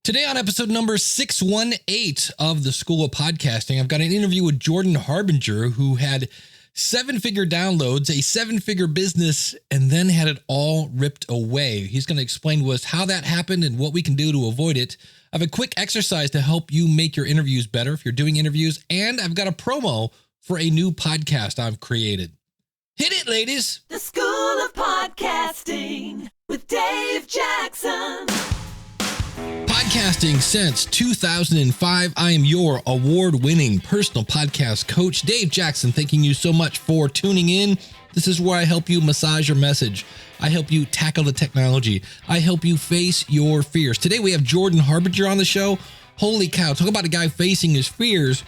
Today on episode number 618 of the School of Podcasting, I've got an interview with Jordan Harbinger, who had 7-figure downloads, a 7-figure business, and then had it all ripped away. He's going to explain to us how that happened and what we can do to avoid it. I have a quick exercise to help you make your interviews better if you're doing interviews, and I've got a promo for a new podcast I've created. Hit it, ladies! The School of Podcasting with Dave Jackson. Podcasting since 2005. I am your award-winning personal podcast coach, Dave Jackson, thanking you so much for tuning in. This is where I help you massage your message. I help you tackle the technology. I help you face your fears. Today we have Jordan Harbinger on the show. Holy cow, talk about a guy facing his fears.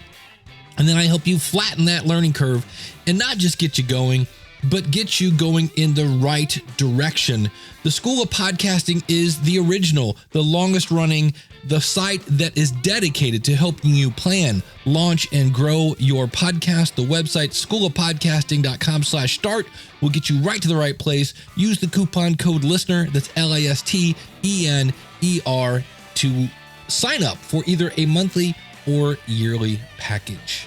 And then I help you flatten that learning curve and not just get you going, but get you going in the right direction. The School of Podcasting is the original, the longest running, the site that is dedicated to helping you plan, launch, and grow your podcast. The website, schoolofpodcasting.com/start, will get you right to the right place. Use the coupon code LISTENER, that's LISTENER, to sign up for either a monthly or yearly package.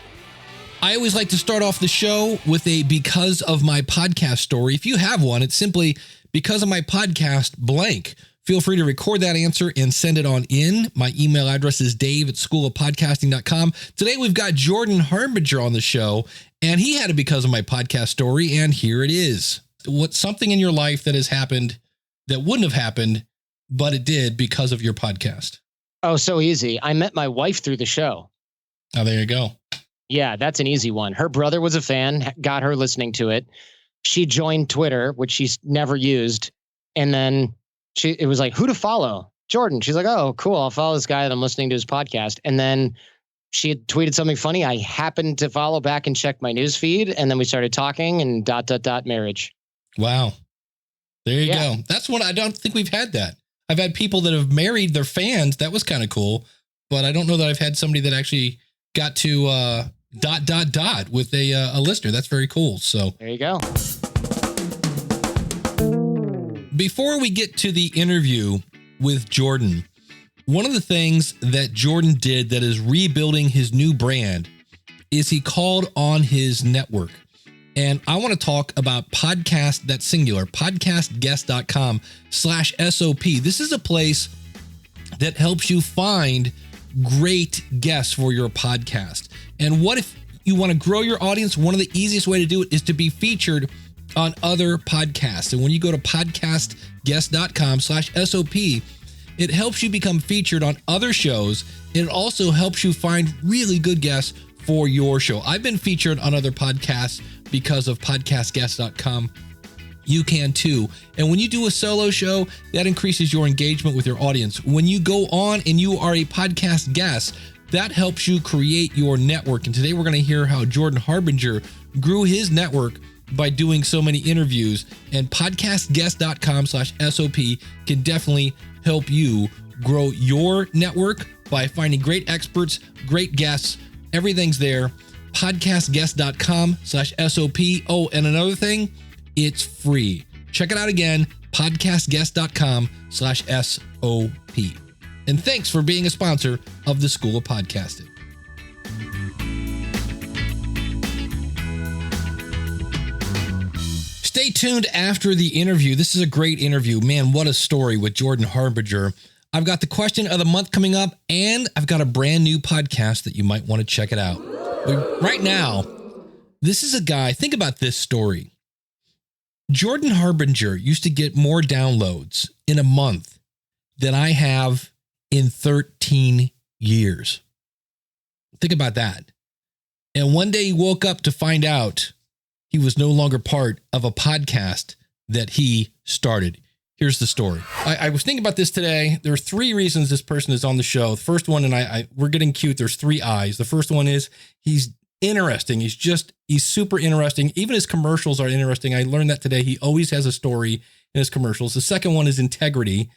I always like to start off the show with a because of my podcast story. If you have one, it's simply because of my podcast blank. Feel free to record that answer and send it on in. My email address is dave@schoolofpodcasting.com. Today we've got Jordan Harbinger on the show, and he had a because of my podcast story, and here it is. What's something in your life that has happened that wouldn't have happened, but it did because of your podcast? Oh, so easy. I met my wife through the show. Oh, there you go. Yeah, that's an easy one. Her brother was a fan, got her listening to it. She joined Twitter, which she's never used. And then it was like, who to follow? Jordan. She's like, oh, cool. I'll follow this guy that I'm listening to his podcast. And then she had tweeted something funny. I happened to follow back and check my news feed. And then we started talking and ... marriage. Wow. There you go. That's one. I don't think we've had that. I've had people that have married their fans. That was kind of cool. But I don't know that I've had somebody that actually got to ... with a listener. That's very cool. So there you go. Before we get to the interview with Jordan, one of the things that Jordan did that is rebuilding his new brand is he called on his network. And I want to talk about podcast, that's singular, podcastguest.com/SOP. This is a place that helps you find great guests for your podcast. And what if you want to grow your audience? One of the easiest way to do it is to be featured on other podcasts. And when you go to podcastguest.com/SOP, it helps you become featured on other shows. And it also helps you find really good guests for your show. I've been featured on other podcasts because of podcastguest.com. You can too. And when you do a solo show, that increases your engagement with your audience. When you go on and you are a podcast guest, that helps you create your network. And today we're going to hear how Jordan Harbinger grew his network by doing so many interviews. And podcastguest.com/SOP can definitely help you grow your network by finding great experts, great guests. Everything's there. Podcastguest.com/SOP. Oh, and another thing, it's free. Check it out again, podcastguest.com/SOP. And thanks for being a sponsor of the School of Podcasting. Stay tuned after the interview. This is a great interview. Man, what a story with Jordan Harbinger. I've got the question of the month coming up, and I've got a brand new podcast that you might want to check it out. Right now, this is a guy, think about this story. Jordan Harbinger used to get more downloads in a month than I have in 13 years. Think about that. And one day he woke up to find out he was no longer part of a podcast that he started. Here's the story. I was thinking about this today. There are 3 reasons this person is on the show. The first one, and we're getting cute. There's 3 eyes. The first one is he's interesting. He's super interesting. Even his commercials are interesting. I learned that today. He always has a story in his commercials. The second one is integrity,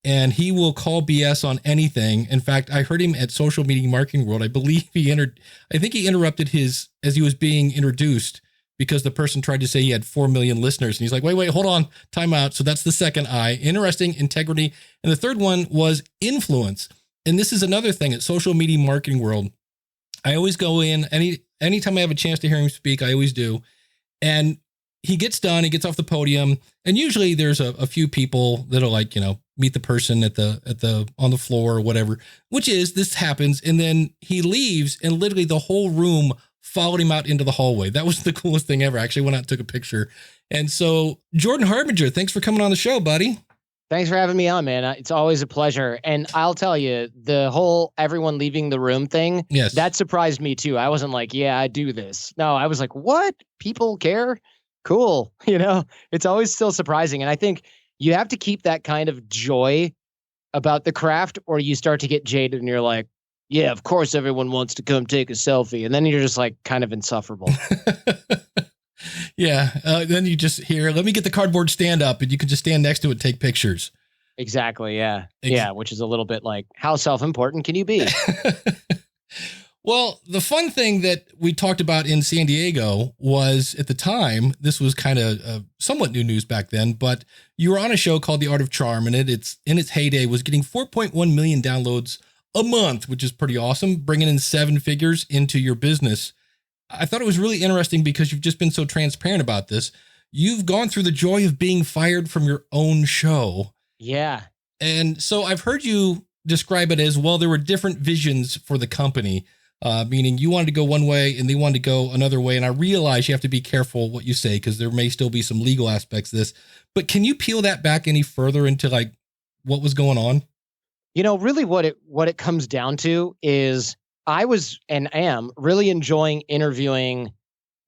and he will call BS on anything. In fact, I heard him at Social Media Marketing World. I believe he interrupted as he was being introduced because the person tried to say he had 4 million listeners. And he's like, wait, hold on, time out. So that's the second I. Interesting, integrity. And the third one was influence. And this is another thing at social media marketing world. I always go in anytime I have a chance to hear him speak, I always do. And he gets done, he gets off the podium, and usually there's a few people that'll like, meet the person on the floor or whatever, this happens. And then he leaves and literally the whole room followed him out into the hallway. That was the coolest thing ever. I actually went out and took a picture. And so Jordan Harbinger, thanks for coming on the show, buddy. Thanks for having me on, man. It's always a pleasure. And I'll tell you, the whole everyone leaving the room thing, yes, that surprised me too. I wasn't like, yeah, I do this. No, I was like, what? People care? Cool. It's always still surprising. And I think you have to keep that kind of joy about the craft, or you start to get jaded and you're like, yeah, of course everyone wants to come take a selfie. And then you're just like kind of insufferable. Yeah. Then you just hear, let me get the cardboard stand up, and you can just stand next to it, take pictures. Exactly. Yeah. Yeah. Which is a little bit like, how self-important can you be? Well, the fun thing that we talked about in San Diego was, at the time, this was kind of somewhat new news back then, but you were on a show called The Art of Charm, and it's in its heyday was getting 4.1 million downloads a month, which is pretty awesome, bringing in 7 figures into your business. I thought it was really interesting because you've just been so transparent about this. You've gone through the joy of being fired from your own show. Yeah. And so I've heard you describe it as, well, there were different visions for the company, meaning you wanted to go one way and they wanted to go another way. And I realize you have to be careful what you say, because there may still be some legal aspects of this. But can you peel that back any further into like what was going on? Really what it comes down to is I was and am really enjoying interviewing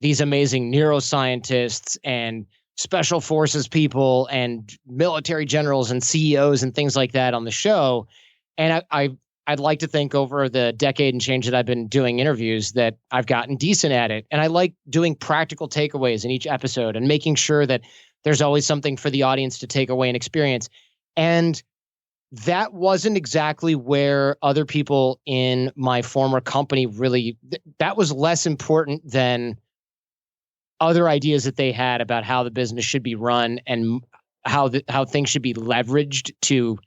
these amazing neuroscientists and special forces people and military generals and CEOs and things like that on the show. And I'd like to think over the decade and change that I've been doing interviews that I've gotten decent at it. And I like doing practical takeaways in each episode and making sure that there's always something for the audience to take away and experience. And that wasn't exactly where other people in my former company really, that was less important than other ideas that they had about how the business should be run and how things should be leveraged to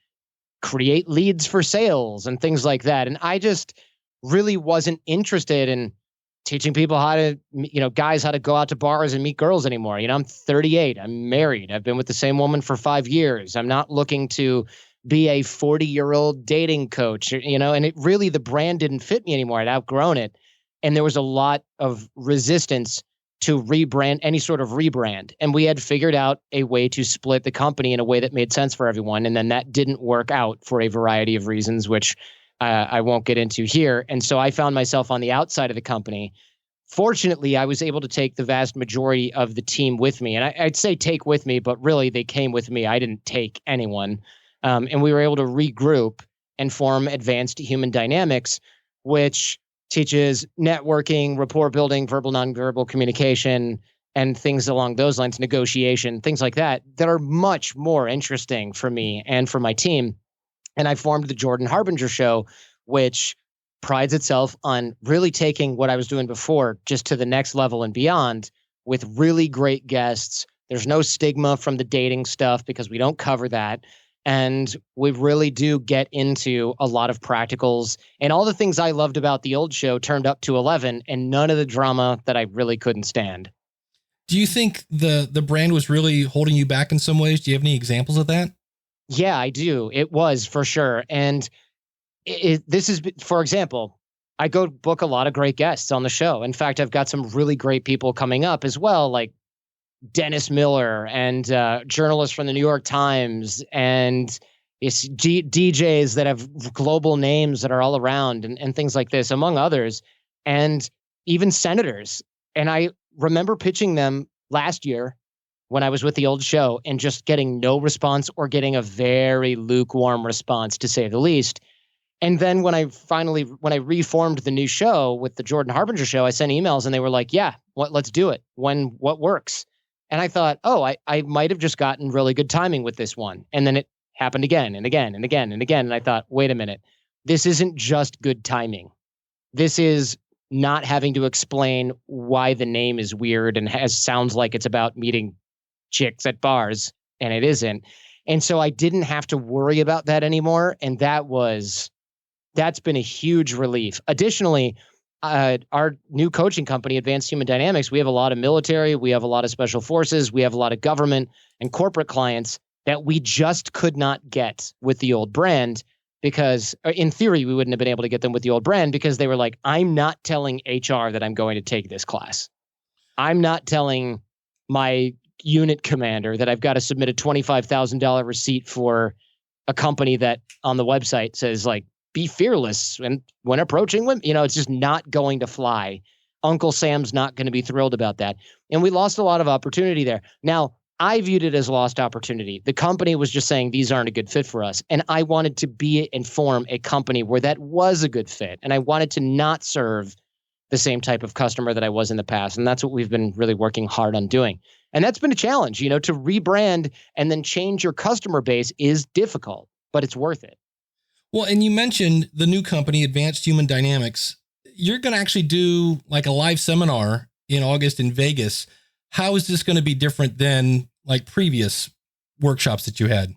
create leads for sales and things like that. And I just really wasn't interested in teaching people how to, guys how to go out to bars and meet girls anymore. I'm 38. I'm married. I've been with the same woman for 5 years. I'm not looking to be a 40-year-old dating coach, and it really, the brand didn't fit me anymore. I'd outgrown it. And there was a lot of resistance to any sort of rebrand. And we had figured out a way to split the company in a way that made sense for everyone. And then that didn't work out for a variety of reasons, which I won't get into here. And so I found myself on the outside of the company. Fortunately, I was able to take the vast majority of the team with me. And I'd say take with me, but really they came with me. I didn't take anyone. And we were able to regroup and form Advanced Human Dynamics, which teaches networking, rapport building, verbal, nonverbal communication, and things along those lines, negotiation, things like that are much more interesting for me and for my team. And I formed the Jordan Harbinger Show, which prides itself on really taking what I was doing before just to the next level and beyond, with really great guests. There's no stigma from the dating stuff because we don't cover that. And we really do get into a lot of practicals, and all the things I loved about the old show turned up to 11, and none of the drama that I really couldn't stand. Do you think the brand was really holding you back in some ways? Do you have any examples of that? Yeah, I do. It was for sure. And this is, for example, I go book a lot of great guests on the show. In fact, I've got some really great people coming up as well, like Dennis Miller and journalists from the New York Times and DJs that have global names that are all around and things like this, among others, and even senators. And I remember pitching them last year when I was with the old show and just getting no response, or getting a very lukewarm response, to say the least. And then when I reformed the new show with the Jordan Harbinger Show, I sent emails and they were like, yeah, let's do it. What works? And I thought, I might have just gotten really good timing with this one. And then it happened again and again and again and again. And I thought, wait a minute, this isn't just good timing. This is not having to explain why the name is weird and sounds like it's about meeting chicks at bars, and it isn't. And so I didn't have to worry about that anymore. And that was that's been a huge relief. Additionally, our new coaching company, Advanced Human Dynamics, we have a lot of military, we have a lot of special forces, we have a lot of government and corporate clients that we just could not get with the old brand because in theory, we wouldn't have been able to get them with the old brand because they were like, I'm not telling HR that I'm going to take this class. I'm not telling my unit commander that I've got to submit a $25,000 receipt for a company that on the website says like, be fearless and when approaching women, it's just not going to fly. Uncle Sam's not going to be thrilled about that. And we lost a lot of opportunity there. Now, I viewed it as lost opportunity. The company was just saying these aren't a good fit for us. And I wanted to be and form a company where that was a good fit. And I wanted to not serve the same type of customer that I was in the past. And that's what we've been really working hard on doing. And that's been a challenge, to rebrand and then change your customer base is difficult, but it's worth it. Well, and you mentioned the new company, Advanced Human Dynamics. You're going to actually do like a live seminar in August in Vegas. How is this going to be different than like previous workshops that you had?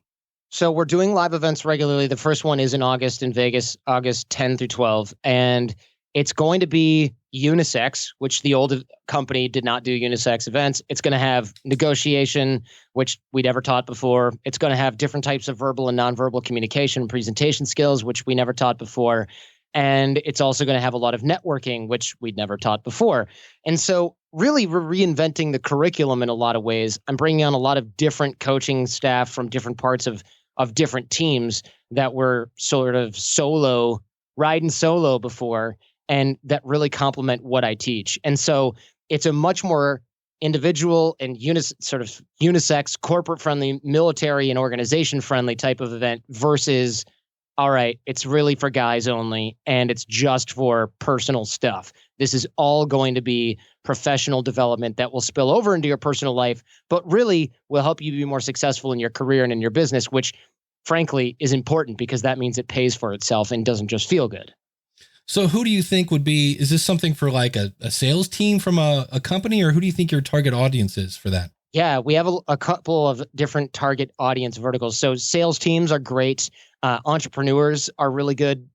So we're doing live events regularly. The first one is in August in Vegas, August 10 through 12. And it's going to be unisex, which the old company did not do unisex events. It's going to have negotiation, which we never taught before. It's going to have different types of verbal and nonverbal communication and presentation skills, which we never taught before. And it's also going to have a lot of networking, which we'd never taught before. And so really we're reinventing the curriculum in a lot of ways. I'm bringing on a lot of different coaching staff from different parts of different teams that were sort of riding solo before, and that really complement what I teach. And so it's a much more individual and unisex, corporate-friendly, military and organization-friendly type of event versus, all right, it's really for guys only, and it's just for personal stuff. This is all going to be professional development that will spill over into your personal life, but really will help you be more successful in your career and in your business, which, frankly, is important because that means it pays for itself and doesn't just feel good. So who do you think is this something for like a sales team from a company, or who do you think your target audience is for that? Yeah, we have a couple of different target audience verticals. So sales teams are great. Entrepreneurs are really good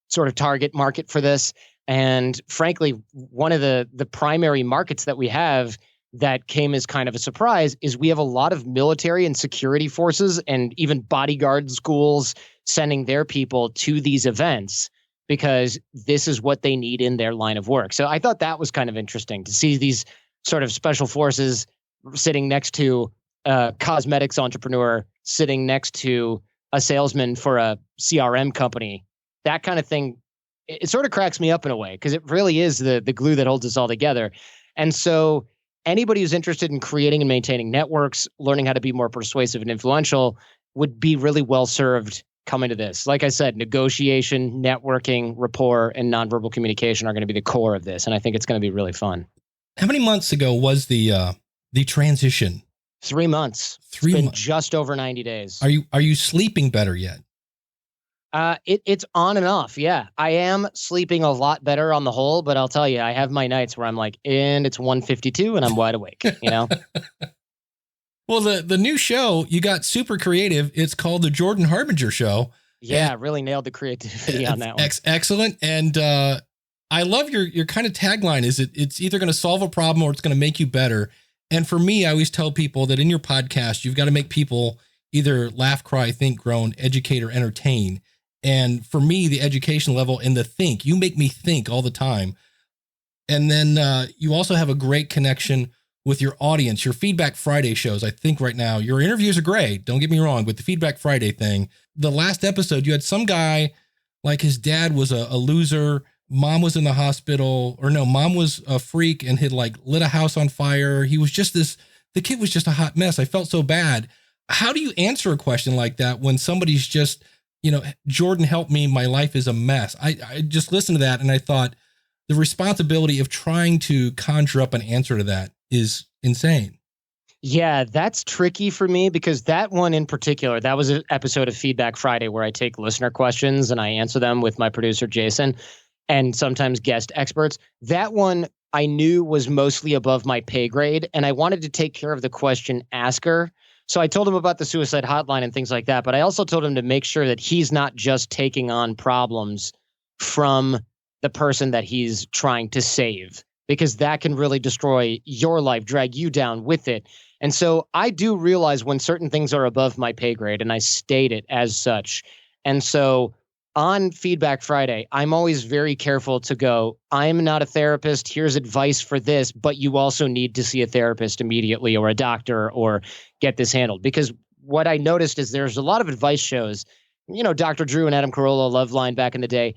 sort of target market for this. And frankly, one of the primary markets that we have that came as kind of a surprise is we have a lot of military and security forces and even bodyguard schools sending their people to these events, because this is what they need in their line of work. So I thought that was kind of interesting to see these sort of special forces sitting next to a cosmetics entrepreneur, sitting next to a salesman for a CRM company. That kind of thing, it sort of cracks me up in a way because it really is the glue that holds us all together. And so anybody who's interested in creating and maintaining networks, learning how to be more persuasive and influential would be really well served coming to this. Like I said, negotiation, networking, rapport, and nonverbal communication are going to be the core of this. And I think it's going to be really fun. How many months ago was the transition? 3 months. It's been just over 90 days. Are you sleeping better yet? It's on and off. Yeah, I am sleeping a lot better on the whole, but I'll tell you, I have my nights where I'm like, and it's 1:52 and I'm wide awake, Well, the new show, you got super creative. It's called the Jordan Harbinger Show. Yeah, really nailed the creativity on that one. Excellent. And I love your kind of tagline is it's either going to solve a problem or it's going to make you better. And for me, I always tell people that in your podcast, you've got to make people either laugh, cry, think, groan, educate, or entertain. And for me, the education level and the think, you make me think all the time. And then you also have a great connection with your audience. Your Feedback Friday shows, I think right now, your interviews are great. Don't get me wrong, with the Feedback Friday thing. The last episode, you had some guy, like his dad was a loser. Mom was in the hospital, or no, mom was a freak and had like lit a house on fire. He was just the kid was just a hot mess. I felt so bad. How do you answer a question like that when somebody's just, Jordan, help me, my life is a mess? I just listened to that and I thought the responsibility of trying to conjure up an answer to that is insane. Yeah, that's tricky for me because that one in particular, that was an episode of Feedback Friday where I take listener questions and I answer them with my producer, Jason, and sometimes guest experts. That one I knew was mostly above my pay grade, and I wanted to take care of the question asker. So I told him about the suicide hotline and things like that, but I also told him to make sure that he's not just taking on problems from the person that he's trying to save, because that can really destroy your life, drag you down with it. And so I do realize when certain things are above my pay grade, and I state it as such. And so on Feedback Friday, I'm always very careful to go, I'm not a therapist. Here's advice for this, but you also need to see a therapist immediately, or a doctor, or get this handled. Because what I noticed is there's a lot of advice shows, Dr. Drew and Adam Carolla, Loveline back in the day.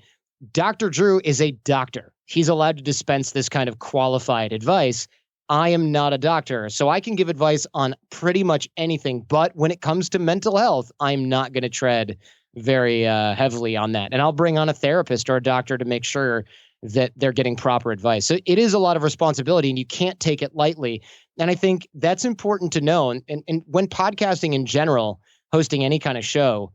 Dr. Drew is a doctor. He's allowed to dispense this kind of qualified advice. I am not a doctor, so I can give advice on pretty much anything. But when it comes to mental health, I'm not going to tread very heavily on that. And I'll bring on a therapist or a doctor to make sure that they're getting proper advice. So it is a lot of responsibility, and you can't take it lightly. And I think that's important to know. And when podcasting in general, hosting any kind of show,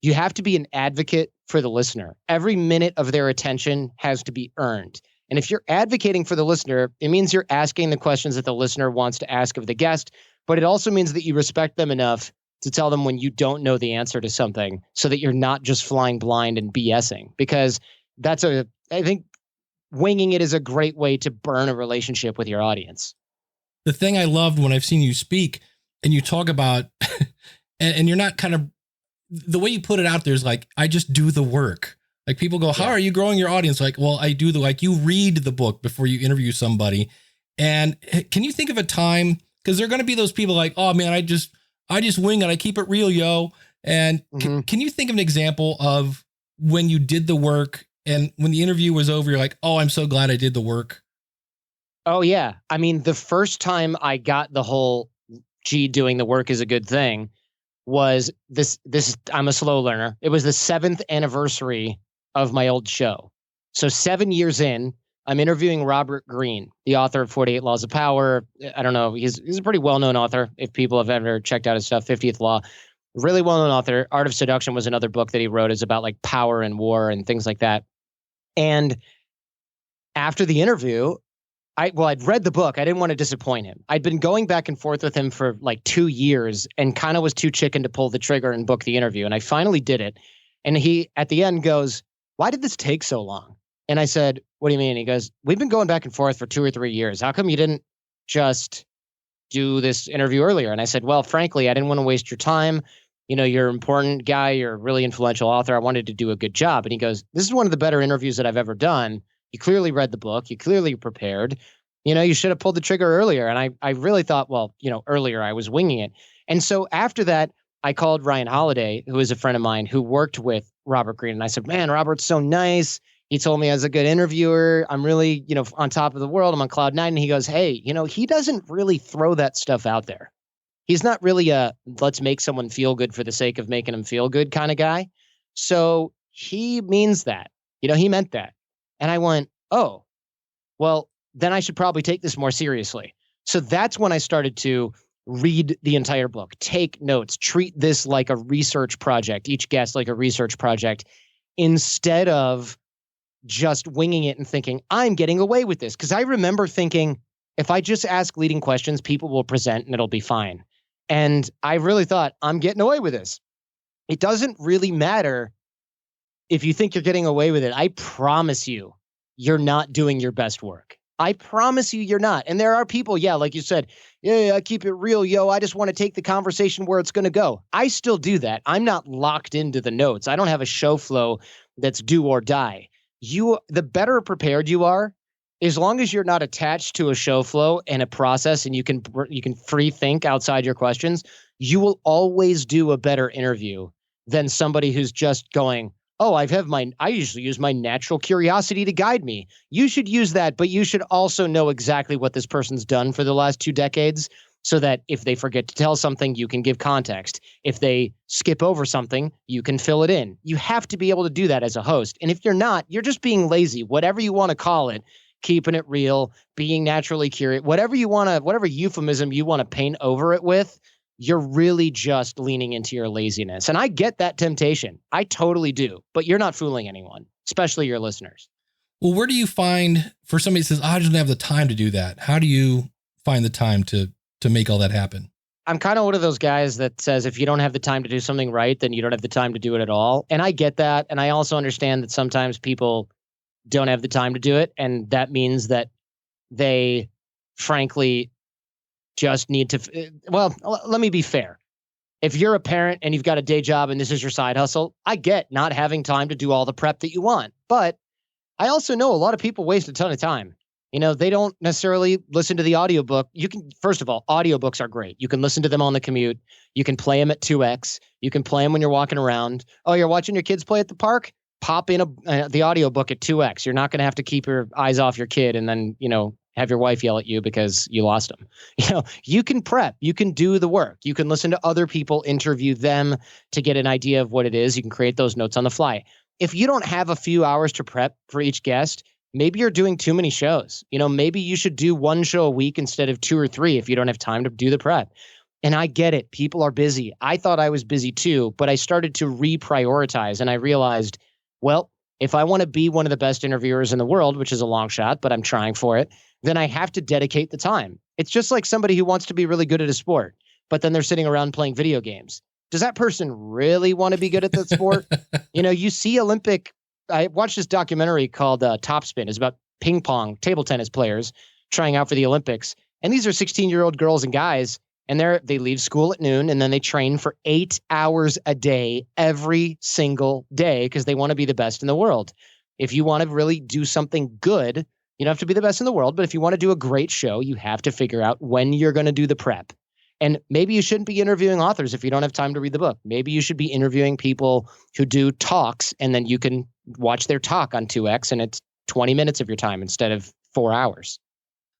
you have to be an advocate for the listener. Every minute of their attention has to be earned. And if you're advocating for the listener, it means you're asking the questions that the listener wants to ask of the guest, but it also means that you respect them enough to tell them when you don't know the answer to something, so that you're not just flying blind and BSing. Because I think winging it is a great way to burn a relationship with your audience. The thing I loved when I've seen you speak and you talk about, and you're not kind of, the way you put it out there is like, I just do the work. Like people go, how are you growing your audience? Like, well, I do you read the book before you interview somebody. And can you think of a time, because there are going to be those people like, oh man, I just wing it. I keep it real, yo. And can you think of an example of when you did the work and when the interview was over, you're like, oh, I'm so glad I did the work? Oh yeah. I mean, the first time I got the whole, doing the work is a good thing, was this, I'm a slow learner. It was the 7th anniversary of my old show. So 7 years in, I'm interviewing Robert Greene, the author of 48 Laws of Power. I don't know. He's a pretty well-known author. If people have ever checked out his stuff, 50th Law, really well-known author. Art of Seduction was another book that he wrote, is about like power and war and things like that. And after the interview, I'd read the book. I didn't want to disappoint him. I'd been going back and forth with him for like 2 years and kind of was too chicken to pull the trigger and book the interview. And I finally did it. And he, at the end, goes, why did this take so long? And I said, what do you mean? He goes, we've been going back and forth for 2 or 3 years. How come you didn't just do this interview earlier? And I said, well, frankly, I didn't want to waste your time. You're an important guy. You're a really influential author. I wanted to do a good job. And he goes, this is one of the better interviews that I've ever done. You clearly read the book. You clearly prepared. You should have pulled the trigger earlier. And I really thought, well, earlier I was winging it. And so after that, I called Ryan Holiday, who is a friend of mine who worked with Robert Greene. And I said, man, Robert's so nice. He told me I was a good interviewer. I'm really, on top of the world. I'm on cloud 9. And he goes, hey, he doesn't really throw that stuff out there. He's not really a let's make someone feel good for the sake of making them feel good kind of guy. So he means that, he meant that. And I went, oh, well, then I should probably take this more seriously. So that's when I started to read the entire book, take notes, treat this like a research project, each guest like a research project, instead of just winging it and thinking, I'm getting away with this. Because I remember thinking, if I just ask leading questions, people will present and it'll be fine. And I really thought, I'm getting away with this. It doesn't really matter if you think you're getting away with it. I promise you, you're not doing your best work. I promise you, you're not. And there are people, like you said, I keep it real, yo. I just want to take the conversation where it's going to go. I still do that. I'm not locked into the notes. I don't have a show flow that's do or die. The better prepared you are, as long as you're not attached to a show flow and a process, and you can free think outside your questions, you will always do a better interview than somebody who's just going, oh, I usually use my natural curiosity to guide me. You should use that, but you should also know exactly what this person's done for the last 2 decades, so that if they forget to tell something, you can give context. If they skip over something, you can fill it in. You have to be able to do that as a host. And if you're not, you're just being lazy, whatever you want to call it, keeping it real, being naturally curious, whatever euphemism you want to paint over it with, you're really just leaning into your laziness. And I get that temptation. I totally do. But you're not fooling anyone, especially your listeners. Well, where do you find, for somebody that says, I just don't have the time to do that, how do you find the time to make all that happen? I'm kind of one of those guys that says if you don't have the time to do something right, then you don't have the time to do it at all. And I get that. And I also understand that sometimes people don't have the time to do it. And that means that they, frankly, just need to. Well, let me be fair. If you're a parent and you've got a day job and this is your side hustle, I get not having time to do all the prep that you want. But I also know a lot of people waste a ton of time. They don't necessarily listen to the audiobook. You can, first of all, audiobooks are great. You can listen to them on the commute. You can play them at 2x. You can play them when you're walking around. Oh, you're watching your kids play at the park? Pop in the audiobook at 2x. You're not going to have to keep your eyes off your kid and then, have your wife yell at you because you lost them. You can prep. You can do the work. You can listen to other people, interview them to get an idea of what it is. You can create those notes on the fly. If you don't have a few hours to prep for each guest, maybe you're doing too many shows. Maybe you should do one show a week instead of 2 or 3 if you don't have time to do the prep. And I get it. People are busy. I thought I was busy too, but I started to reprioritize and I realized, well, if I want to be one of the best interviewers in the world, which is a long shot, but I'm trying for it, then I have to dedicate the time. It's just like somebody who wants to be really good at a sport, but then they're sitting around playing video games. Does that person really want to be good at the sport? You see I watched this documentary called Topspin. It's about ping pong, table tennis players trying out for the Olympics. And these are 16-year-old girls and guys, and they leave school at noon, and then they train for 8 hours a day, every single day, because they want to be the best in the world. If you want to really do something good, you don't have to be the best in the world, but if you want to do a great show, you have to figure out when you're going to do the prep. And maybe you shouldn't be interviewing authors if you don't have time to read the book. Maybe you should be interviewing people who do talks, and then you can watch their talk on 2x, and it's 20 minutes of your time instead of 4 hours.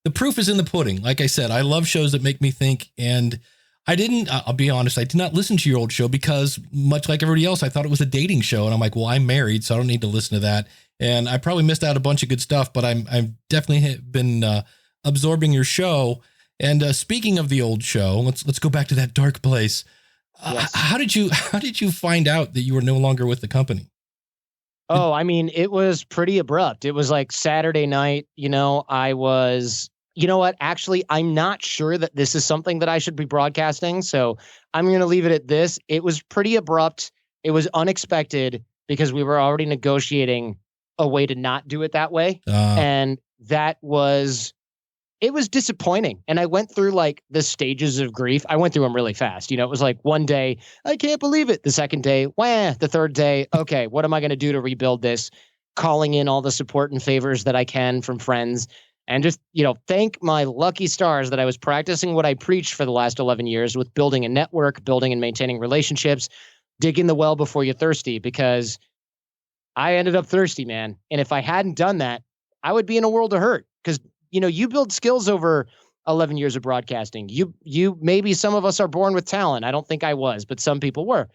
The proof is in the pudding. Like I said, I love shows that make me think. And I'll be honest, I did not listen to your old show because much like everybody else, I thought it was a dating show. And I'm like, well, I'm married, so I don't need to listen to that. And I probably missed out a bunch of good stuff, but I've definitely been absorbing your show. And speaking of the old show, let's go back to that dark place. Yes. How did you find out that you were no longer with the company? Oh, I mean, it was pretty abrupt. It was like Saturday night. I was, actually, I'm not sure that this is something that I should be broadcasting. So I'm going to leave it at this. It was pretty abrupt. It was unexpected because we were already negotiating a way to not do it that way. And it was disappointing. And I went through like the stages of grief. I went through them really fast. It was like one day, I can't believe it. The second day, wah. The third day, okay, what am I going to do to rebuild this? Calling in all the support and favors that I can from friends. And just, thank my lucky stars that I was practicing what I preached for the last 11 years with building a network, building and maintaining relationships, digging the well before you're thirsty, because I ended up thirsty, man. And if I hadn't done that, I would be in a world of hurt because you build skills over 11 years of broadcasting. You maybe some of us are born with talent. I don't think I was, but some people were.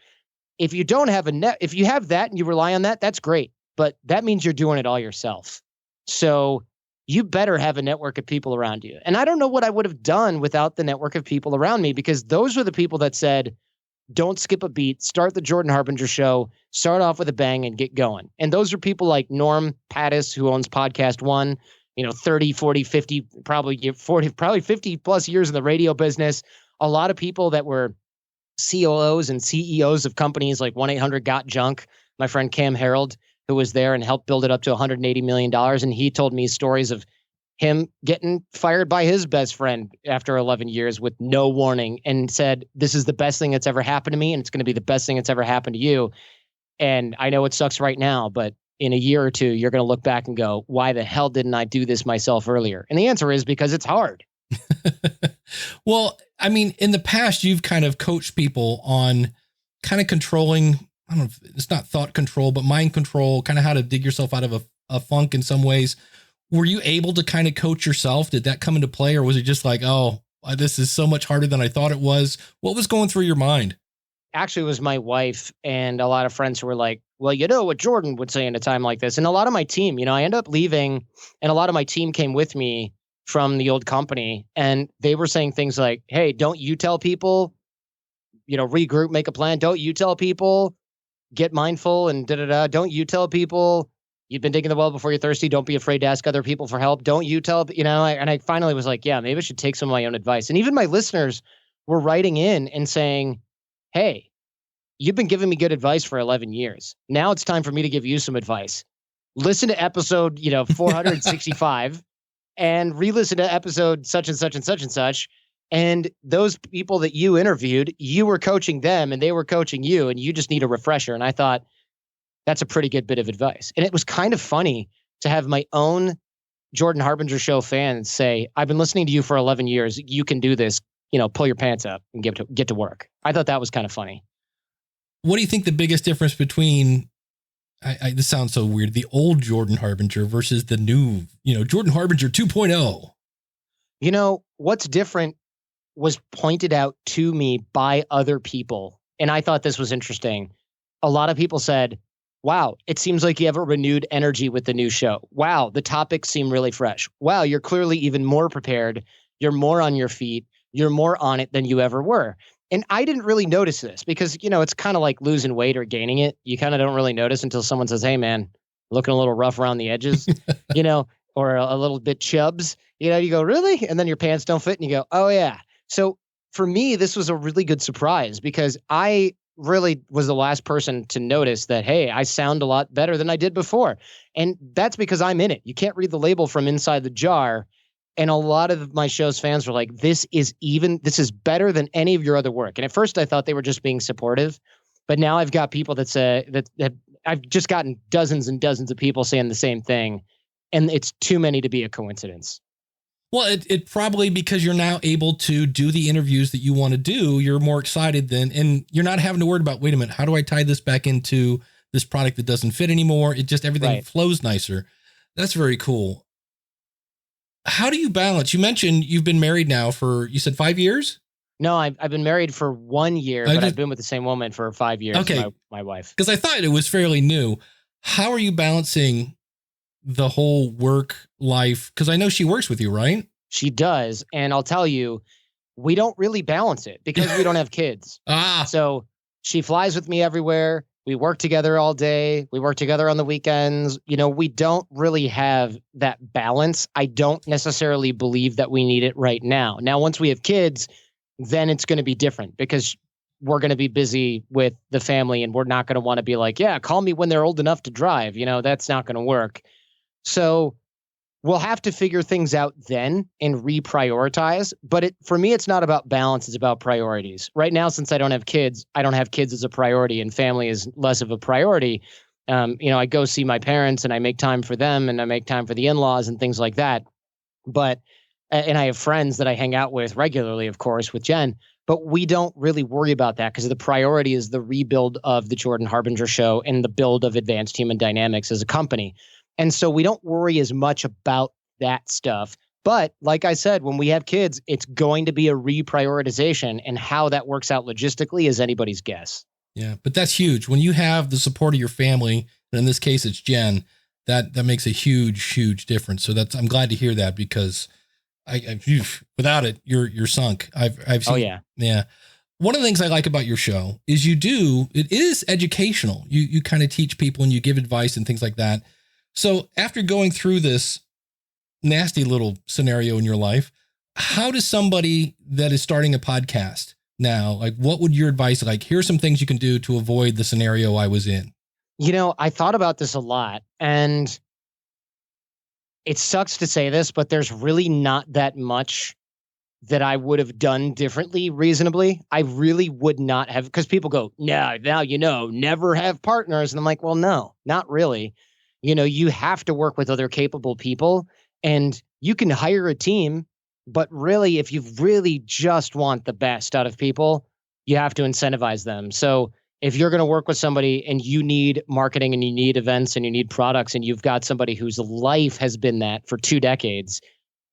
If you don't have if you have that and you rely on that, that's great. But that means you're doing it all yourself. So you better have a network of people around you. And I don't know what I would have done without the network of people around me, because those were the people that said, don't skip a beat, start the Jordan Harbinger Show, start off with a bang and get going. And those are people like Norm Pattis, who owns Podcast One, 30, 40, 50, probably 50 plus years in the radio business. A lot of people that were COOs and CEOs of companies like 1-800-GOT-JUNK. My friend Cam Harold, who was there and helped build it up to $180 million. And he told me stories of him getting fired by his best friend after 11 years with no warning, and said, this is the best thing that's ever happened to me, and it's going to be the best thing that's ever happened to you. And I know it sucks right now, but in a year or two, you're going to look back and go, why the hell didn't I do this myself earlier? And the answer is because it's hard. Well, I mean, in the past, you've kind of coached people on kind of controlling, I don't know, it's not thought control, but mind control, kind of how to dig yourself out of a funk in some ways. Were you able to kind of coach yourself? Did that come into play, or was it just like, oh, this is so much harder than I thought it was? What was going through your mind? Actually, it was my wife and a lot of friends who were like, well, what Jordan would say in a time like this. And a lot of my team, I ended up leaving, and a lot of my team came with me from the old company, and they were saying things like, hey, don't you tell people, regroup, make a plan. Don't you tell people, get mindful and da-da-da. Don't you tell people you've been digging the well before you're thirsty. Don't be afraid to ask other people for help. Don't you tell, and I finally was like, yeah, maybe I should take some of my own advice. And even my listeners were writing in and saying, hey, you've been giving me good advice for 11 years. Now it's time for me to give you some advice. Listen to episode, 465 and re-listen to episode such and such and such and such. And those people that you interviewed, you were coaching them and they were coaching you, and you just need a refresher. And I thought that's a pretty good bit of advice. And it was kind of funny to have my own Jordan Harbinger Show fans say, I've been listening to you for 11 years. You can do this, pull your pants up and get to work. I thought that was kind of funny. What do you think the biggest difference between, this sounds so weird, the old Jordan Harbinger versus the new, Jordan Harbinger 2.0? What's different was pointed out to me by other people. And I thought this was interesting. A lot of people said, wow, it seems like you have a renewed energy with the new show. Wow, the topics seem really fresh. Wow, you're clearly even more prepared. You're more on your feet. You're more on it than you ever were. And I didn't really notice this because, it's kind of like losing weight or gaining it. You kind of don't really notice until someone says, hey, man, looking a little rough around the edges, or a little bit chubs. You go, really? And then your pants don't fit and you go, oh, yeah. So for me, this was a really good surprise because I really was the last person to notice that, hey, I sound a lot better than I did before. And that's because I'm in it. You can't read the label from inside the jar. And a lot of my show's fans were like, this is better than any of your other work. And at first I thought they were just being supportive, but now I've got people that say that I've just gotten dozens and dozens of people saying the same thing. And it's too many to be a coincidence. Well, it probably because you're now able to do the interviews that you want to do, you're more excited and you're not having to worry about, wait a minute, how do I tie this back into this product that doesn't fit anymore? It just, everything flows nicer. That's very cool. How do you balance? You mentioned you've been married now for, you said 5 years? No, I've been married for 1 year, but I've been with the same woman for 5 years. Okay. My wife. Because I thought it was fairly new. How are you balancing the whole work life? Because I know she works with you, right? She does. And I'll tell you, we don't really balance it because we don't have kids. So she flies with me everywhere. We work together all day. We work together on the weekends. We don't really have that balance. I don't necessarily believe that we need it right now. Now, once we have kids, then it's going to be different because we're going to be busy with the family and we're not going to want to be like, yeah, call me when they're old enough to drive. That's not going to work. So we'll have to figure things out then and reprioritize. But for me, it's not about balance. It's about priorities. Right now, since I don't have kids as a priority and family is less of a priority. I go see my parents and I make time for them and I make time for the in-laws and things like that. And I have friends that I hang out with regularly, of course, with Jen. But we don't really worry about that because the priority is the rebuild of the Jordan Harbinger Show and the build of Advanced Human Dynamics as a company. And so we don't worry as much about that stuff. But like I said, when we have kids, it's going to be a reprioritization, and how that works out logistically is anybody's guess. Yeah, but that's huge. When you have the support of your family, and in this case, it's Jen, that makes a huge, huge difference. So I'm glad to hear that because without it, you're sunk. I've seen, oh yeah. Yeah. One of the things I like about your show is it is educational. You kind of teach people and you give advice and things like that. So after going through this nasty little scenario in your life, how does somebody that is starting a podcast now, like what would your advice, like here's some things you can do to avoid the scenario I was in? I thought about this a lot, and it sucks to say this, but there's really not that much that I would have done differently reasonably. I really would not have, because people go, no, now, never have partners. And I'm like, well, no, not really. You have to work with other capable people and you can hire a team, but really, if you really just want the best out of people, you have to incentivize them. So if you're going to work with somebody and you need marketing and you need events and you need products and you've got somebody whose life has been that for 2 decades,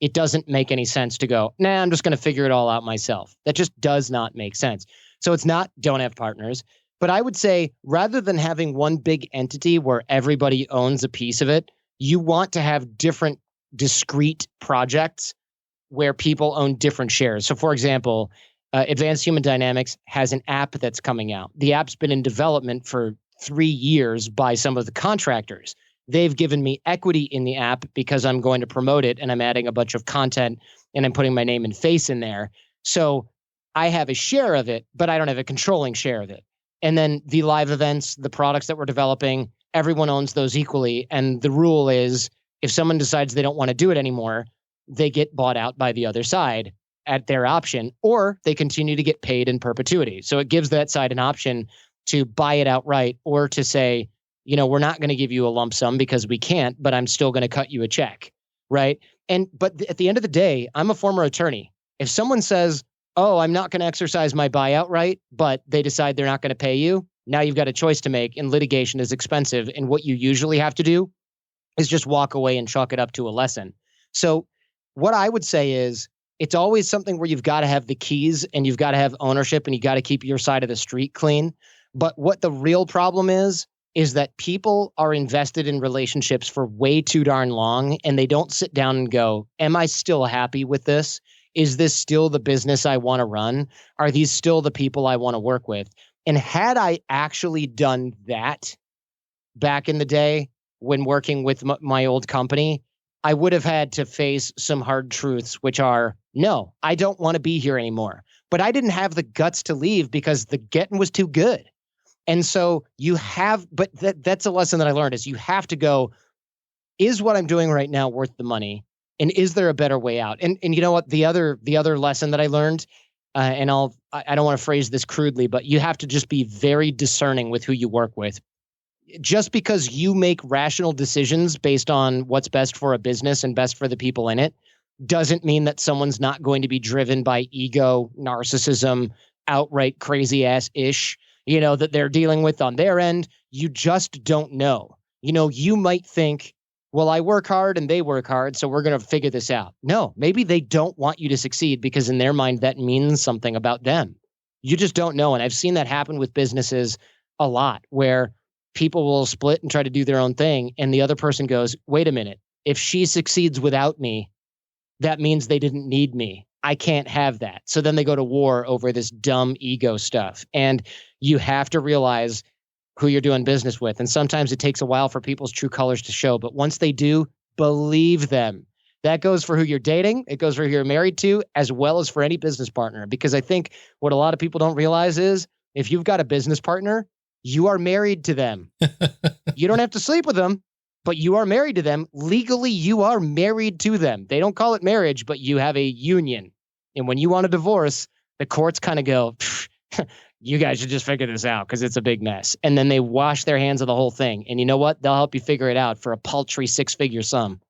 it doesn't make any sense to go, nah, I'm just going to figure it all out myself. That just does not make sense. So it's not don't have partners. But I would say rather than having one big entity where everybody owns a piece of it, you want to have different discrete projects where people own different shares. So for example, Advanced Human Dynamics has an app that's coming out. The app's been in development for 3 years by some of the contractors. They've given me equity in the app because I'm going to promote it and I'm adding a bunch of content and I'm putting my name and face in there. So I have a share of it, but I don't have a controlling share of it. And then the live events, the products that we're developing, everyone owns those equally. And the rule is if someone decides they don't want to do it anymore, they get bought out by the other side at their option, or they continue to get paid in perpetuity. So it gives that side an option to buy it outright or to say, you know, we're not going to give you a lump sum because we can't, but I'm still going to cut you a check. Right. But at the end of the day, I'm a former attorney. If someone says, oh, I'm not going to exercise my buyout right, but they decide they're not going to pay you, now you've got a choice to make, and litigation is expensive. And what you usually have to do is just walk away and chalk it up to a lesson. So what I would say is it's always something where you've got to have the keys and you've got to have ownership and you got to keep your side of the street clean. But what the real problem is that people are invested in relationships for way too darn long, and they don't sit down and go, am I still happy with this? Is this still the business I want to run? Are these still the people I want to work with? And had I actually done that back in the day when working with my old company, I would have had to face some hard truths, which are, no, I don't want to be here anymore. But I didn't have the guts to leave because the getting was too good. And so that's a lesson that I learned is you have to go, is what I'm doing right now worth the money? And is there a better way out? And you know what? The other lesson that I learned, and I don't want to phrase this crudely, but you have to just be very discerning with who you work with. Just because you make rational decisions based on what's best for a business and best for the people in it, doesn't mean that someone's not going to be driven by ego, narcissism, outright crazy ass ish, you know, that they're dealing with on their end. You just don't know. You know, you might think, well, I work hard and they work hard, so we're going to figure this out. No, maybe they don't want you to succeed because in their mind, that means something about them. You just don't know. And I've seen that happen with businesses a lot where people will split and try to do their own thing. And the other person goes, wait a minute, if she succeeds without me, that means they didn't need me. I can't have that. So then they go to war over this dumb ego stuff. And you have to realize who you're doing business with. And sometimes it takes a while for people's true colors to show. But once they do, believe them. That goes for who you're dating. It goes for who you're married to, as well as for any business partner. Because I think what a lot of people don't realize is if you've got a business partner, you are married to them. You don't have to sleep with them, but you are married to them. Legally, you are married to them. They don't call it marriage, but you have a union. And when you want a divorce, the courts kind of go, you guys should just figure this out because it's a big mess. And then they wash their hands of the whole thing. And you know what? They'll help you figure it out for a paltry 6-figure sum.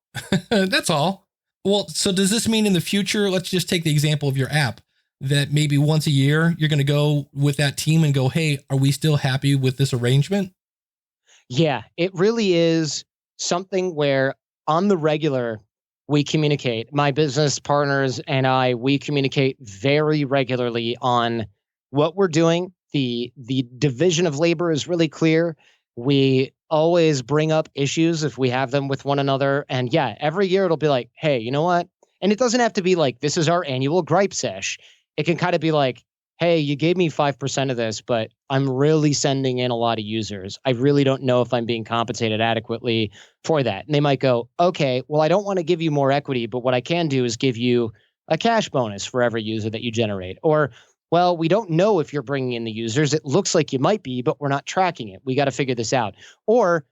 That's all. Well, so does this mean in the future, let's just take the example of your app, that maybe once a year you're going to go with that team and go, hey, are we still happy with this arrangement? Yeah, it really is something where on the regular, we communicate. My business partners and I, we communicate very regularly on what we're doing. The division of labor is really clear. We always bring up issues if we have them with one another. And yeah, every year it'll be like, hey, you know what? And it doesn't have to be like, this is our annual gripe sesh. It can kind of be like, hey, you gave me 5% of this, but I'm really sending in a lot of users. I really don't know if I'm being compensated adequately for that. And they might go, okay, well, I don't want to give you more equity, but what I can do is give you a cash bonus for every user that you generate. Or, well, we don't know if you're bringing in the users. It looks like you might be, but we're not tracking it. We got to figure this out. Or,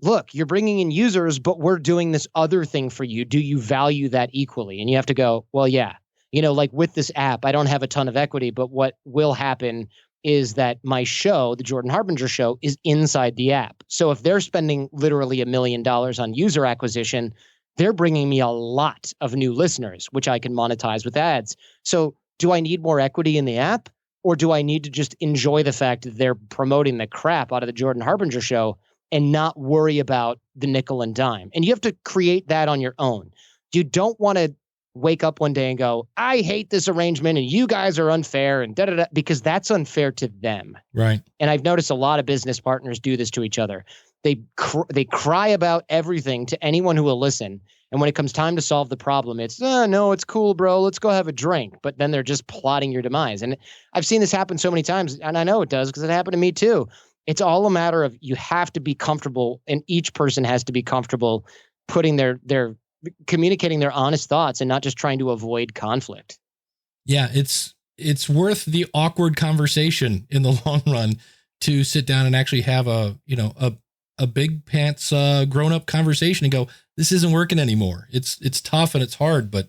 look, you're bringing in users, but we're doing this other thing for you. Do you value that equally? And you have to go, well, yeah. You know, like with this app, I don't have a ton of equity, but what will happen is that my show, the Jordan Harbinger Show, is inside the app. So if they're spending literally $1 million on user acquisition, they're bringing me a lot of new listeners, which I can monetize with ads. So do I need more equity in the app, or do I need to just enjoy the fact that they're promoting the crap out of the Jordan Harbinger Show and not worry about the nickel and dime? And you have to create that on your own. You don't want to wake up one day and go, I hate this arrangement and you guys are unfair and da-da-da, because that's unfair to them. Right. And I've noticed a lot of business partners do this to each other. They cry about everything to anyone who will listen. And when it comes time to solve the problem, it's, oh, no, it's cool, bro. Let's go have a drink. But then they're just plotting your demise. And I've seen this happen so many times, and I know it does because it happened to me too. It's all a matter of you have to be comfortable, and each person has to be comfortable putting their communicating their honest thoughts and not just trying to avoid conflict. Yeah, it's it's worth the awkward conversation in the long run to sit down and actually have a big pants grown up conversation and go, this isn't working anymore. It's tough and it's hard, but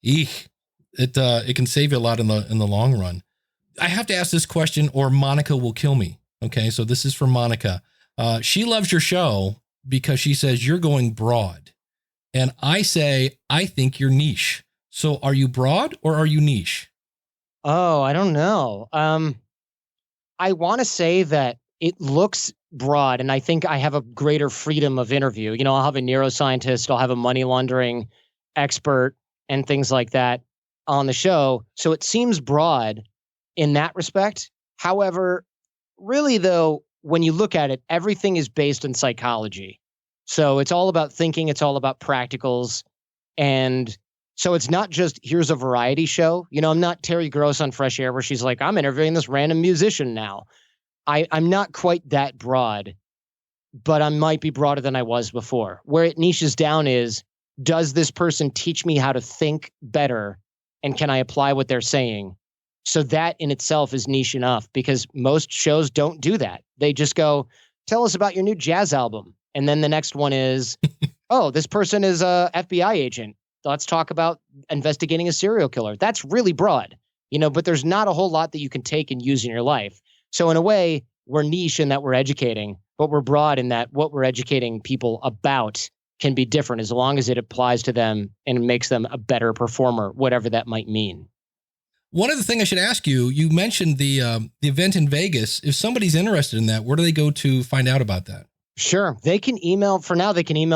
it can save you a lot in the long run. I have to ask this question or Monica will kill me. Okay. So this is for Monica. She loves your show because she says you're going broad. And I say, I think you're niche. So are you broad or are you niche? Oh, I don't know. I want to say that it looks broad, and I think I have a greater freedom of interview. I'll have a neuroscientist, I'll have a money laundering expert and things like that on the show. So it seems broad in that respect. However, really though, when you look at it, everything is based in psychology. So it's all about thinking, it's all about practicals. And so it's not just, here's a variety show. I'm not Terry Gross on Fresh Air where she's like, I'm interviewing this random musician now. I'm not quite that broad, but I might be broader than I was before. Where it niches down is, does this person teach me how to think better? And can I apply what they're saying? So that in itself is niche enough, because most shows don't do that. They just go, tell us about your new jazz album. And then the next one is, oh, this person is a FBI agent. Let's talk about investigating a serial killer. That's really broad, but there's not a whole lot that you can take and use in your life. So in a way, we're niche in that we're educating, but we're broad in that what we're educating people about can be different as long as it applies to them and makes them a better performer, whatever that might mean. One other thing I should ask you, you mentioned the event in Vegas. If somebody's interested in that, where do they go to find out about that? Sure. They can email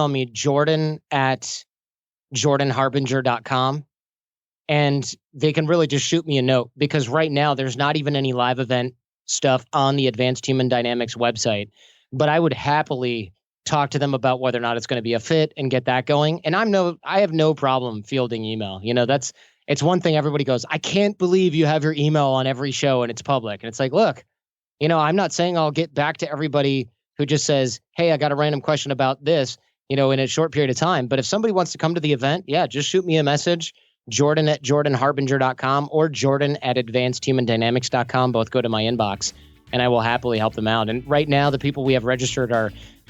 me, Jordan@jordanharbinger.com. And they can really just shoot me a note, because right now there's not even any live event stuff on the Advanced Human Dynamics website. But I would happily talk to them about whether or not it's going to be a fit and get that going. And I have no problem fielding email. It's one thing everybody goes, I can't believe you have your email on every show and it's public. And it's like, look, I'm not saying I'll get back to everybody who just says, hey, I got a random question about this, in a short period of time. But if somebody wants to come to the event, yeah, just shoot me a message, Jordan@jordanharbinger.com or Jordan@advancedhumandynamics.com. Both go to my inbox and I will happily help them out. And right now, the people we have registered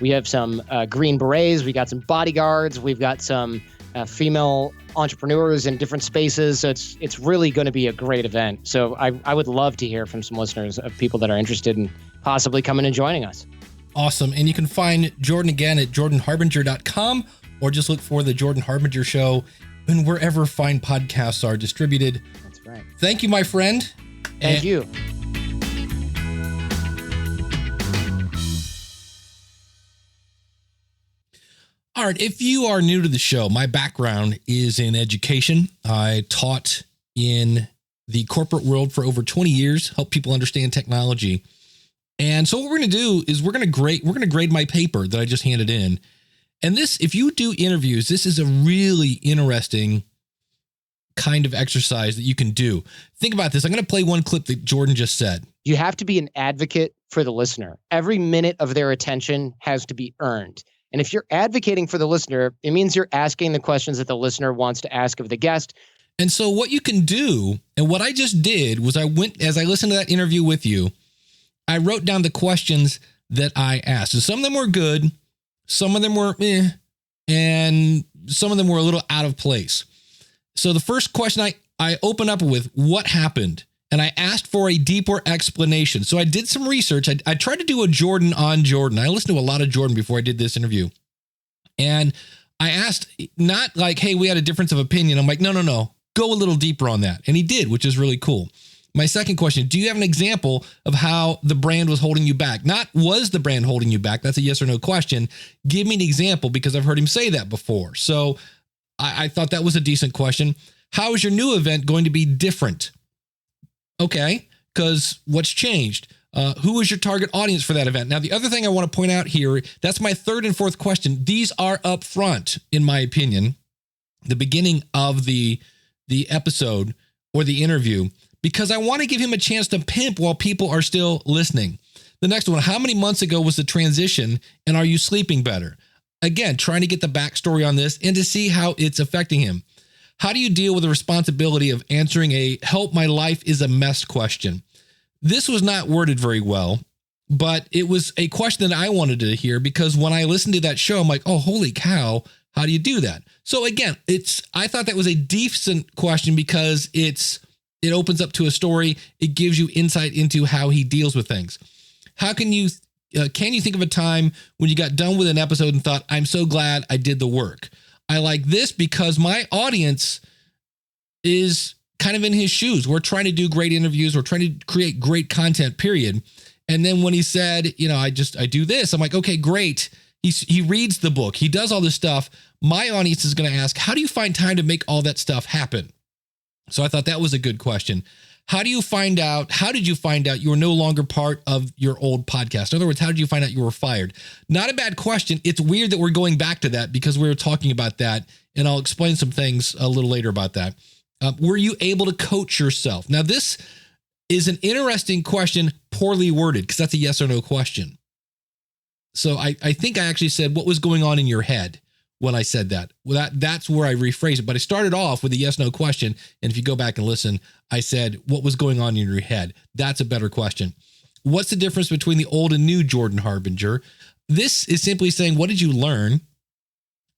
we have some Green Berets, we got some bodyguards, we've got some female entrepreneurs in different spaces. So it's really going to be a great event. So I would love to hear from some listeners of people that are interested in possibly coming and joining us. Awesome. And you can find Jordan again at jordanharbinger.com, or just look for the Jordan Harbinger Show and wherever fine podcasts are distributed. That's right. Thank you, my friend. Thank you. All right. If you are new to the show, my background is in education. I taught in the corporate world for over 20 years, help people understand technology. And so what we're going to do is we're going to grade my paper that I just handed in. And this, if you do interviews, this is a really interesting kind of exercise that you can do. Think about this. I'm going to play one clip that Jordan just said. You have to be an advocate for the listener. Every minute of their attention has to be earned. And if you're advocating for the listener, it means you're asking the questions that the listener wants to ask of the guest. And so what you can do, and what I just did was as I listened to that interview with you, I wrote down the questions that I asked. So some of them were good, some of them were and some of them were a little out of place. So the first question I open up with, what happened? And I asked for a deeper explanation. So I did some research. I tried to do a Jordan on Jordan. I listened to a lot of Jordan before I did this interview. And I asked, not like, hey, we had a difference of opinion. I'm like, no, go a little deeper on that. And he did, which is really cool. My second question, do you have an example of how the brand was holding you back? Not was the brand holding you back? That's a yes or no question. Give me an example, because I've heard him say that before. So I thought that was a decent question. How is your new event going to be different? Okay, because what's changed? Who is your target audience for that event? Now, the other thing I want to point out here, that's my third and fourth question. These are up front, in my opinion, the beginning of the episode or the interview, because I want to give him a chance to pimp while people are still listening. The next one, how many months ago was the transition, and are you sleeping better? Again, trying to get the backstory on this and to see how it's affecting him. How do you deal with the responsibility of answering a help my life is a mess question? This was not worded very well, but it was a question that I wanted to hear because when I listened to that show, I'm like, oh, holy cow, how do you do that? So again, I thought that was a decent question because it opens up to a story. It gives you insight into how he deals with things. How can you think of a time when you got done with an episode and thought, I'm so glad I did the work? I like this because my audience is kind of in his shoes. We're trying to do great interviews. We're trying to create great content, period. And then when he said, I do this, I'm like, okay, great. He reads the book. He does all this stuff. My audience is going to ask, how do you find time to make all that stuff happen? So I thought that was a good question. How did you find out you were no longer part of your old podcast? In other words, how did you find out you were fired? Not a bad question. It's weird that we're going back to that because we were talking about that, and I'll explain some things a little later about that. Were you able to coach yourself? Now, this is an interesting question, poorly worded, because that's a yes or no question. So I think I actually said, what was going on in your head when I said that? Well, that's where I rephrased it. But I started off with a yes, no question. And if you go back and listen, I said, what was going on in your head? That's a better question. What's the difference between the old and new Jordan Harbinger? This is simply saying, what did you learn?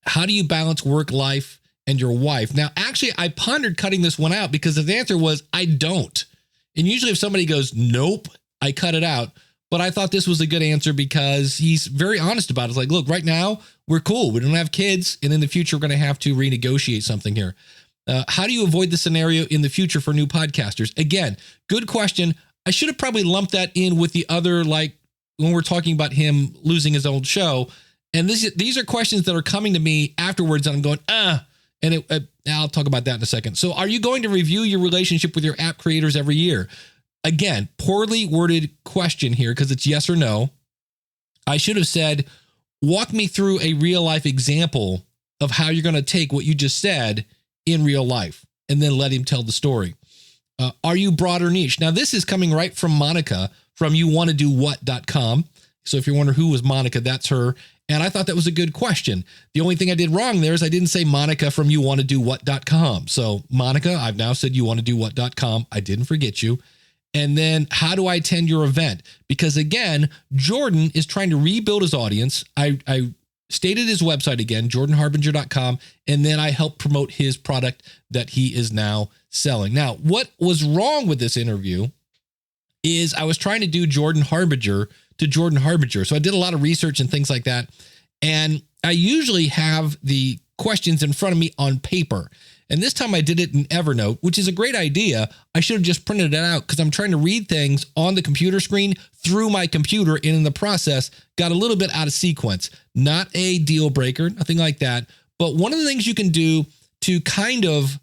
How do you balance work life and your wife? Now, actually, I pondered cutting this one out because the answer was, I don't. And usually if somebody goes, nope, I cut it out. But I thought this was a good answer because he's very honest about it. It's like, look, right now we're cool. We don't have kids. And in the future, we're going to have to renegotiate something here. How do you avoid the scenario in the future for new podcasters? Again, good question. I should have probably lumped that in with the other, like when we're talking about him losing his old show. And these are questions that are coming to me afterwards. And I'm going, and I'll talk about that in a second. So are you going to review your relationship with your app creators every year? Again, poorly worded question here because it's yes or no. I should have said, walk me through a real life example of how you're going to take what you just said in real life and then let him tell the story. Are you broad or niche? Now, this is coming right from Monica from youwantadowhat.com. So if you're wondering who was Monica, that's her. And I thought that was a good question. The only thing I did wrong there is I didn't say Monica from youwantadowhat.com. So Monica, I've now said youwantadowhat.com. I didn't forget you. And then how do I attend your event? Because again, Jordan is trying to rebuild his audience. I stated his website again, jordanharbinger.com. And then I helped promote his product that he is now selling. Now, what was wrong with this interview is I was trying to do Jordan Harbinger to Jordan Harbinger. So I did a lot of research and things like that. And I usually have the questions in front of me on paper. And this time I did it in Evernote, which is a great idea. I should have just printed it out because I'm trying to read things on the computer screen through my computer. And in the process, got a little bit out of sequence. Not a deal breaker, nothing like that. But one of the things you can do to kind of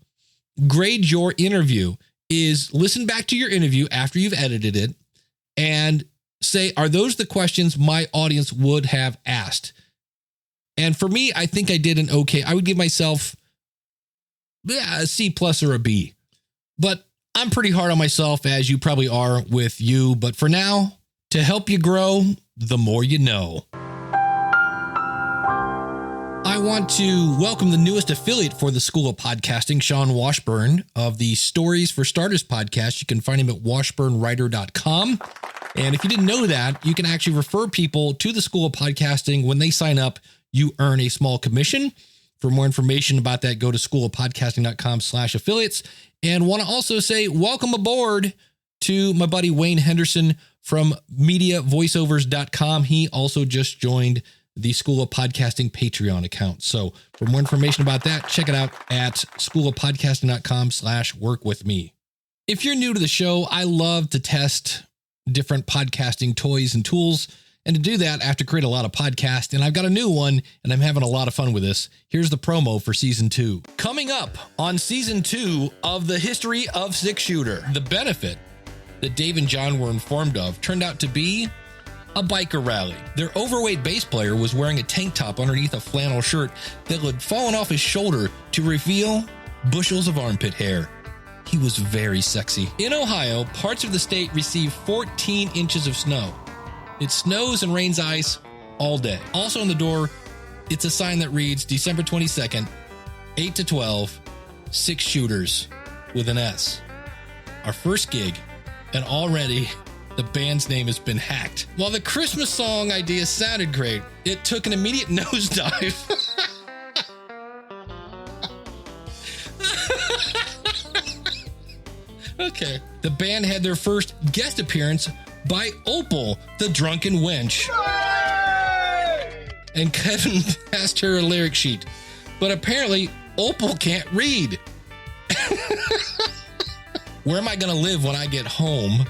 grade your interview is listen back to your interview after you've edited it and say, are those the questions my audience would have asked? And for me, I think I did an okay. I would give myself a C+ or a B, but I'm pretty hard on myself, as you probably are with you. But for now, to help you grow, the more you know. I want to welcome the newest affiliate for the School of Podcasting, Sean Washburn of the Stories for Starters podcast. You can find him at washburnwriter.com. And if you didn't know that, you can actually refer people to the School of Podcasting. When they sign up, you earn a small commission. For more information about that, go to schoolofpodcasting.com/affiliates. And want to also say welcome aboard to my buddy Wayne Henderson from mediavoiceovers.com. He also just joined the School of Podcasting Patreon account. So for more information about that, check it out at schoolofpodcasting.com/workwithme. If you're new to the show, I love to test different podcasting toys and tools. And to do that, I have to create a lot of podcasts, and I've got a new one, and I'm having a lot of fun with this. Here's the promo for season 2. Coming up on season 2 of the History of Six Shooter, the benefit that Dave and John were informed of turned out to be a biker rally. Their overweight bass player was wearing a tank top underneath a flannel shirt that had fallen off his shoulder to reveal bushels of armpit hair. He was very sexy. In Ohio, parts of the state received 14 inches of snow. It snows and rains ice all day. Also on the door, it's a sign that reads December 22nd, 8 to 12, Six Shooters with an S. Our first gig, and already the band's name has been hacked. While the Christmas song idea sounded great, it took an immediate nosedive. Okay. The band had their first guest appearance by Opal, the drunken wench. And Kevin passed her a lyric sheet. But apparently, Opal can't read. Where am I going to live when I get home?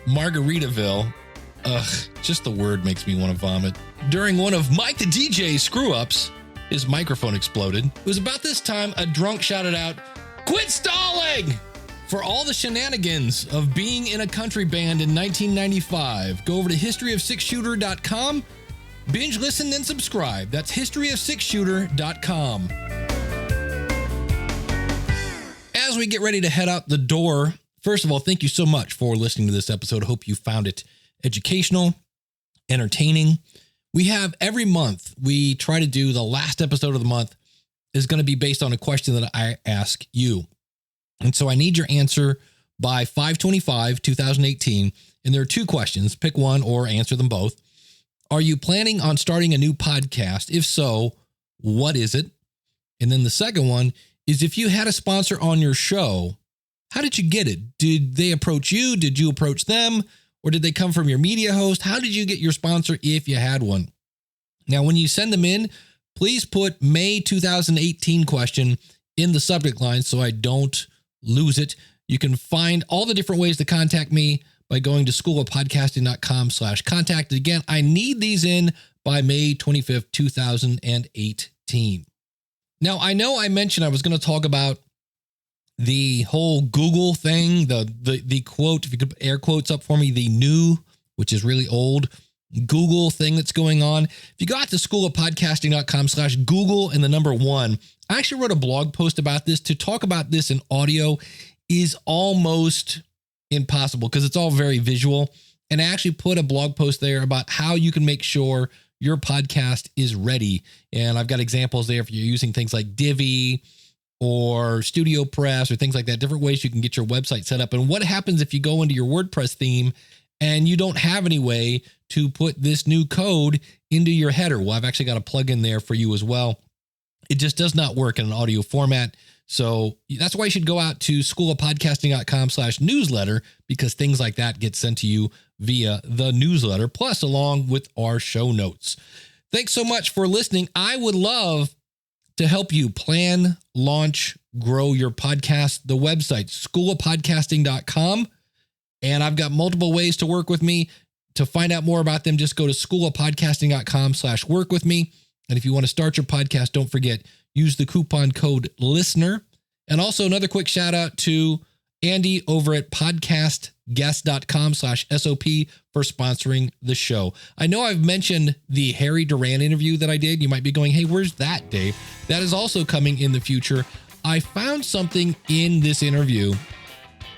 Margaritaville. Ugh, just the word makes me want to vomit. During one of Mike the DJ's screw-ups, his microphone exploded. It was about this time a drunk shouted out, "Quit stalling!" For all the shenanigans of being in a country band in 1995, go over to historyofsixshooter.com, binge, listen, and subscribe. That's historyofsixshooter.com. As we get ready to head out the door, first of all, thank you so much for listening to this episode. Hope you found it educational, entertaining. We have every month, we try to do the last episode of the month is going to be based on a question that I ask you. And so I need your answer by 5/25/2018. And there are two questions. Pick one or answer them both. Are you planning on starting a new podcast? If so, what is it? And then the second one is, if you had a sponsor on your show, how did you get it? Did they approach you? Did you approach them? Or did they come from your media host? How did you get your sponsor if you had one? Now, when you send them in, please put May 2018 question in the subject line so I don't lose it. You can find all the different ways to contact me by going to schoolofpodcasting.com/contact. Again, I need these in by May 25th, 2018. Now, I know I mentioned I was going to talk about the whole Google thing, the quote, if you could air quotes up for me, the new, which is really old, Google thing that's going on. If you go out to schoolofpodcasting.com/Google and the number 1, I actually wrote a blog post about this. To talk about this in audio is almost impossible because it's all very visual. And I actually put a blog post there about how you can make sure your podcast is ready. And I've got examples there if you're using things like Divi or Studio Press or things like that, different ways you can get your website set up. And what happens if you go into your WordPress theme and you don't have any way to put this new code into your header? Well, I've actually got a plugin there for you as well. It just does not work in an audio format. So that's why you should go out to schoolofpodcasting.com/newsletter, because things like that get sent to you via the newsletter, plus along with our show notes. Thanks so much for listening. I would love to help you plan, launch, grow your podcast. The website, schoolofpodcasting.com. And I've got multiple ways to work with me. To find out more about them, just go to schoolofpodcasting.com/work with me. And if you want to start your podcast, don't forget, use the coupon code LISTENER. And also another quick shout out to Andy over at podcastguest.com/SOP for sponsoring the show. I know I've mentioned the Harry Duran interview that I did. You might be going, hey, where's that, Dave? That is also coming in the future. I found something in this interview,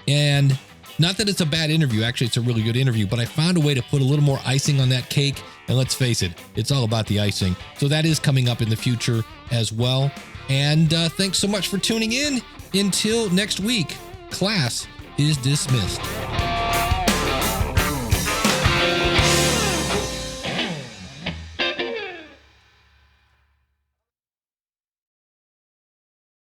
and not that it's a bad interview. Actually, it's a really good interview, but I found a way to put a little more icing on that cake. And let's face it, it's all about the icing. So that is coming up in the future as well. And thanks so much for tuning in. Until next week, class is dismissed.